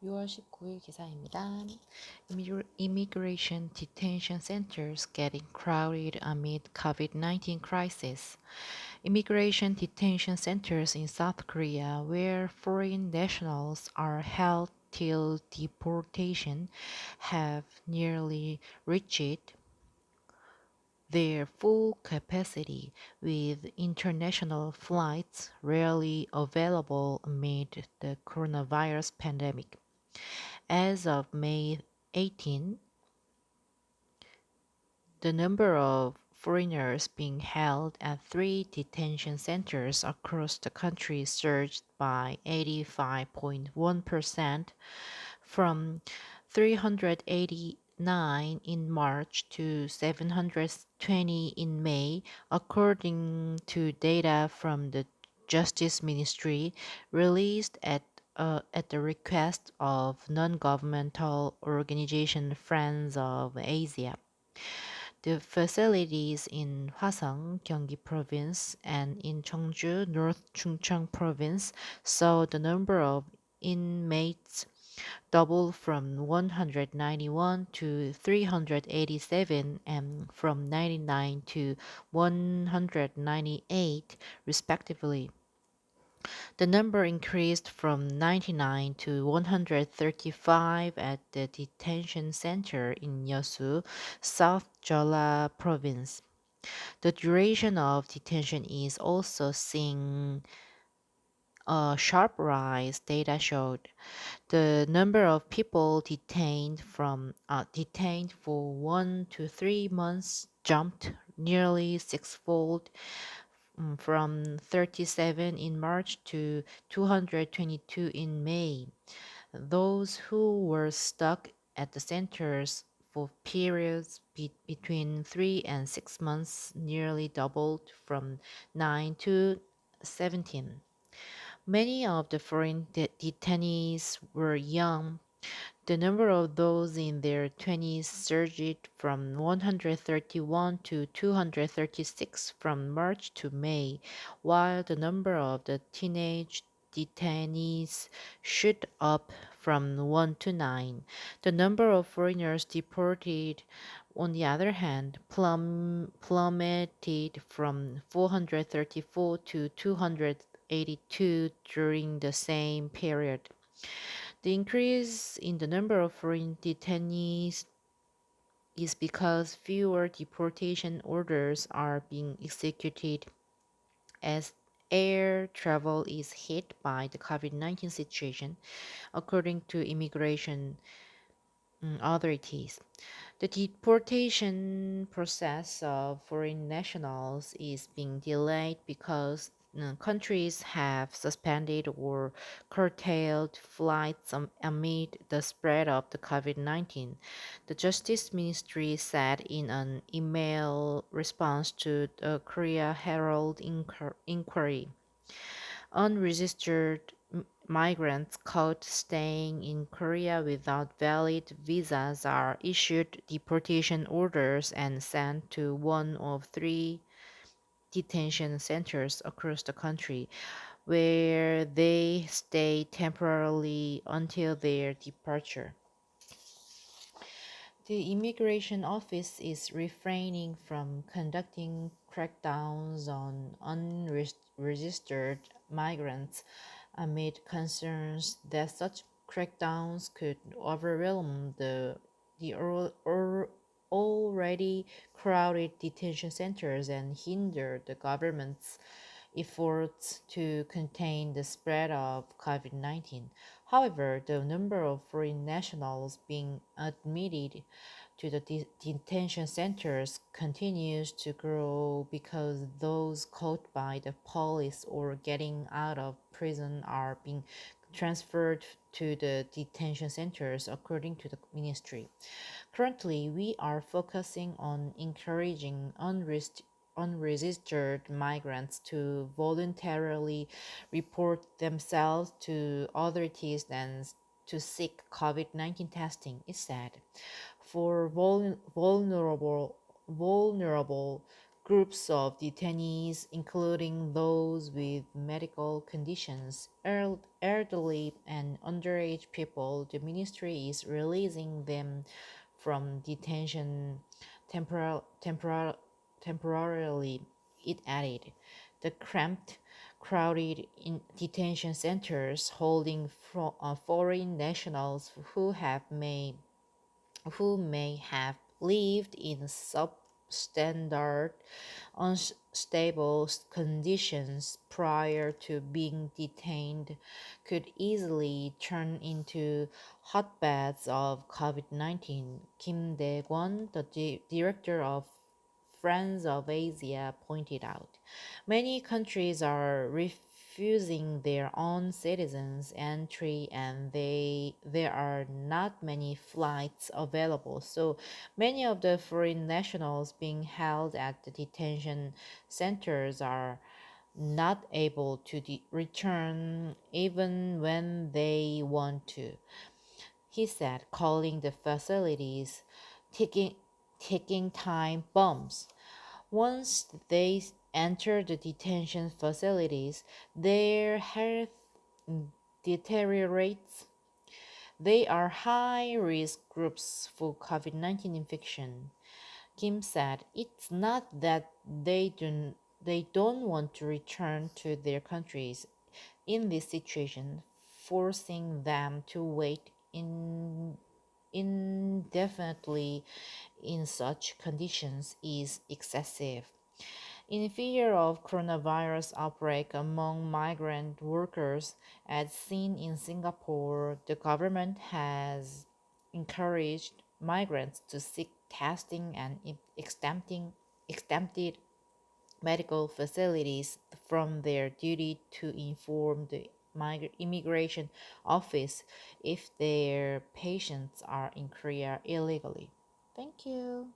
6월 19일 기사입니다. Immigration detention centers getting crowded amid COVID-19 crisis. Immigration detention centers in South Korea, where foreign nationals are held till deportation, have nearly reached their full capacity, with international flights rarely available amid the coronavirus pandemic. As of May 18, the number of foreigners being held at 3 detention centers across the country surged by 85.1% from 389 in March to 720 in May, according to data from the Justice Ministry released at the request of non-governmental organization Friends of Asia. The facilities in Hwasong, Gyeonggi Province, and in Cheongju, North Chungcheong Province, saw the number of inmates double from 191 to 387 and from 99 to 198, respectively. The number increased from 99 to 135 at the detention center in Yeosu, South Jeolla Province. The duration of detention is also seeing a sharp rise, data showed. The number of people detained for 1 to 3 months jumped nearly sixfold from 37 in March to 222 in May. Those who were stuck at the centers for periods between 3 and 6 months nearly doubled from 9 to 17. Many of the foreign detainees were young. The number of those in their 20s surged from 131 to 236 from March to May, while the number of the teenage detainees shot up from 1 to 9. The number of foreigners deported, on the other hand, plummeted from 434 to 282 during the same period. The increase in the number of foreign detainees is because fewer deportation orders are being executed as air travel is hit by the COVID-19 situation, according to immigration authorities. The deportation process of foreign nationals is being delayed because countries have suspended or curtailed flights amid the spread of the COVID-19, the Justice Ministry said in an email response to the Korea Herald inquiry. Unregistered migrants caught staying in Korea without valid visas are issued deportation orders and sent to one of 3 detention centers across the country, where they stay temporarily until their departure. The Immigration Office is refraining from conducting crackdowns on unregistered migrants amid concerns that such crackdowns could overwhelm the already crowded detention centers and hinder the government's efforts to contain the spread of COVID-19. However, the number of foreign nationals being admitted to the detention centers continues to grow because those caught by the police or getting out of prison are being transferred to the detention centers, according to the ministry. Currently, we are focusing on encouraging unregistered migrants to voluntarily report themselves to authorities and to seek COVID-19 testing, it said. For vulnerable groups of detainees, including those with medical conditions, elderly, and underage people. The ministry is releasing them from detention temporarily, it added. The cramped, crowded detention centers holding foreign nationals who may have lived in substandard, unstable conditions prior to being detained could easily turn into hotbeds of COVID-19. Kim Dae-kwon, the director of Friends of Asia, pointed out. Many countries are refusing their own citizens entry, and there are not many flights available. So many of the foreign nationals being held at the detention centers are not able to return even when they want to, he said, calling the facilities ticking, ticking time bombs. Once they enter the detention facilities, their health deteriorates. They are high risk groups for COVID 19 infection. Kim said it's not that they don't want to return to their countries in this situation, forcing them to wait indefinitely in such conditions is excessive. In fear of coronavirus outbreak among migrant workers, as seen in Singapore, the government has encouraged migrants to seek testing and exempted medical facilities from their duty to inform the immigration office if their patients are in Korea illegally. Thank you.